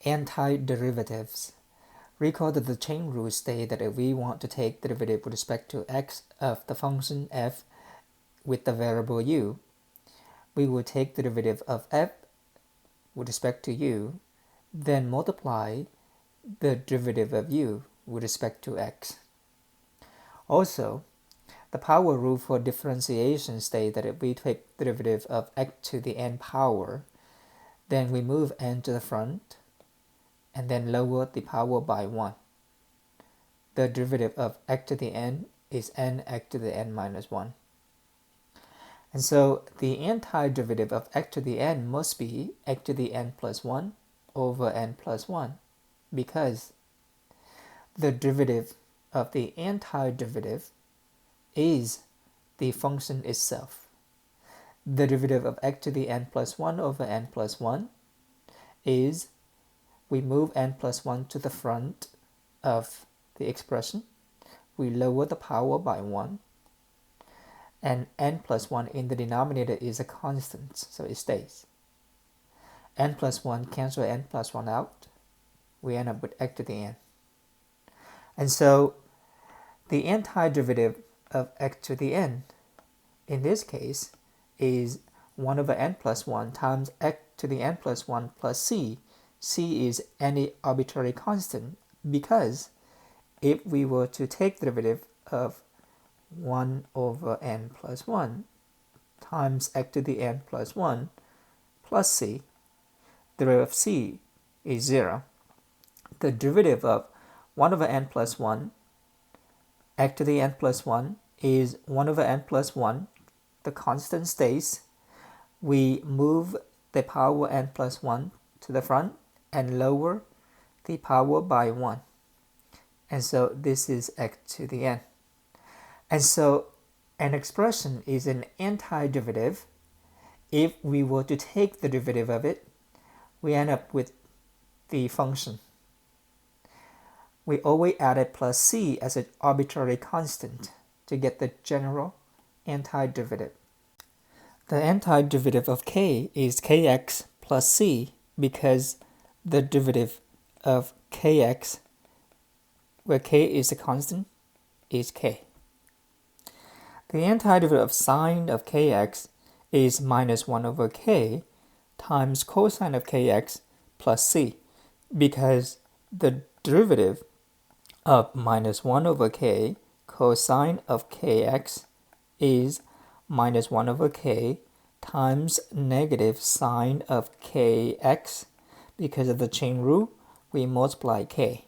Antiderivatives. Recall that the chain rules state that if we want to take the derivative with respect to x of the function f with the variable u, we will take the derivative of f with respect to u, then multiply the derivative of u with respect to x. Also, the power rule for differentiation states that if we take the derivative of x to the n power, then we move n to the front and then lower the power by 1. The derivative of x to the n is nx to the n minus 1. And so the antiderivative of x to the n must be x to the n plus 1 over n plus 1, because the derivative of the antiderivative is the function itself. The derivative of x to the n plus 1 over n plus 1 is, we move n plus 1 to the front of the expression, we lower the power by 1, and n plus 1 in the denominator is a constant, so it stays. N plus 1 cancel n plus 1 out, we end up with x to the n. And so the antiderivative of x to the n in this case is 1 over n plus 1 times x to the n plus 1 plus c. C is any arbitrary constant, because if we were to take the derivative of 1 over n plus 1 times x to the n plus 1 plus c, the derivative of c is 0. The derivative of 1 over n plus 1 x to the n plus 1 is 1 over n plus 1, the constant stays. We move the power n plus 1 to the front and lower the power by 1. And so this is x to the n. And so an expression is an antiderivative. If we were to take the derivative of it, we end up with the function. We always added plus c as an arbitrary constant to get the general antiderivative. The antiderivative of k is kx plus c, because the derivative of kx, where k is a constant, is k. The antiderivative of sine of kx is minus 1 over k times cosine of kx plus c, because the derivative of minus 1 over k cosine of kx is minus 1 over k times negative sine of kx. Because of the chain rule, we multiply k.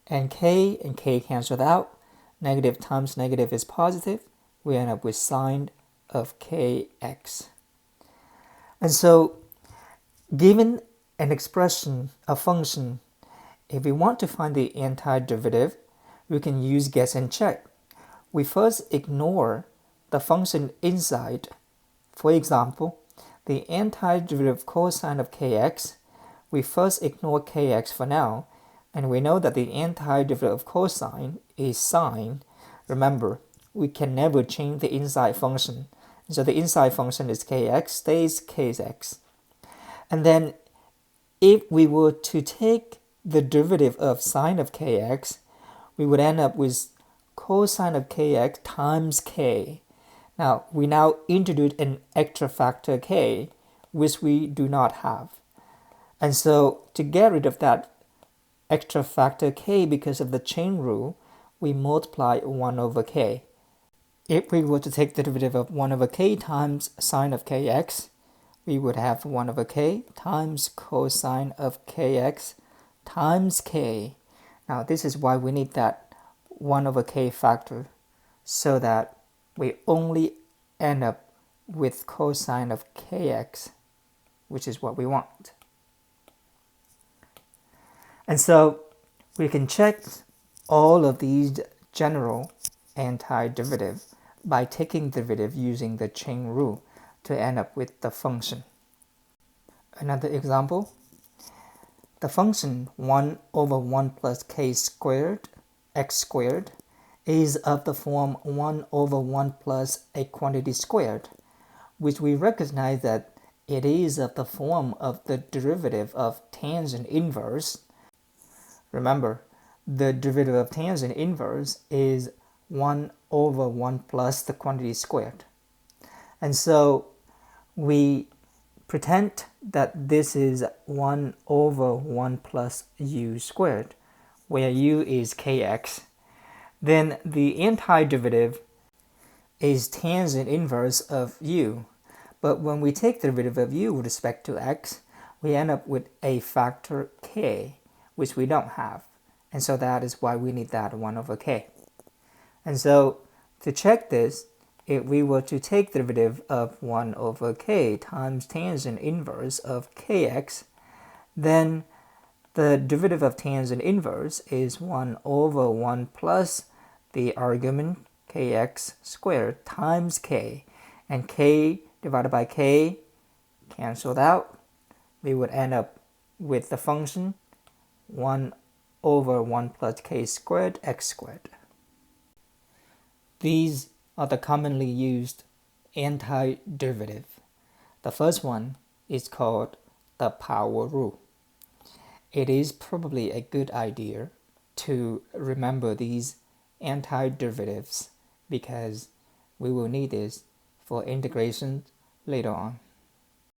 And k canceled out. Negative times negative is positive. We end up with sine of kx. And so, given an expression, a function, if we want to find the antiderivative, we can use guess and check. We first ignore the function inside. For example, the antiderivative of cosine of kx, we first ignore kx for now, and we know that the antiderivative of cosine is sine. Remember, we can never change the inside function. So the inside function is kx, stays kx. And then if we were to take the derivative of sine of kx, we would end up with cosine of kx times k. Now, we now introduce an extra factor k, which we do not have. And so, to get rid of that extra factor k because of the chain rule, we multiply 1 over k. If we were to take the derivative of 1 over k times sine of kx, we would have 1 over k times cosine of kx times k. Now, this is why we need that 1 over k factor, so that we only end up with cosine of kx, which is what we want. And so we can check all of these general antiderivative by taking derivative using the chain rule to end up with the function. Another example, the function 1 over 1 plus k squared, x squared, is of the form 1 over 1 plus a quantity squared, which we recognize that it is of the form of the derivative of tangent inverse. Remember, the derivative of tangent inverse is 1 over 1 plus the quantity squared. And so we pretend that this is 1 over 1 plus u squared, where u is kx. Then the antiderivative is tangent inverse of u. But when we take the derivative of u with respect to x, we end up with a factor k, which we don't have. And so that is why we need that 1 over k. And so to check this, if we were to take the derivative of 1 over k times tangent inverse of kx, then the derivative of tangent inverse is 1 over 1 plus the argument kx squared times k. And k divided by k canceled out. We would end up with the function 1 over 1 plus k squared x squared. These are the commonly used antiderivative. The first one is called the power rule. It is probably a good idea to remember these antiderivatives because we will need this for integration later on.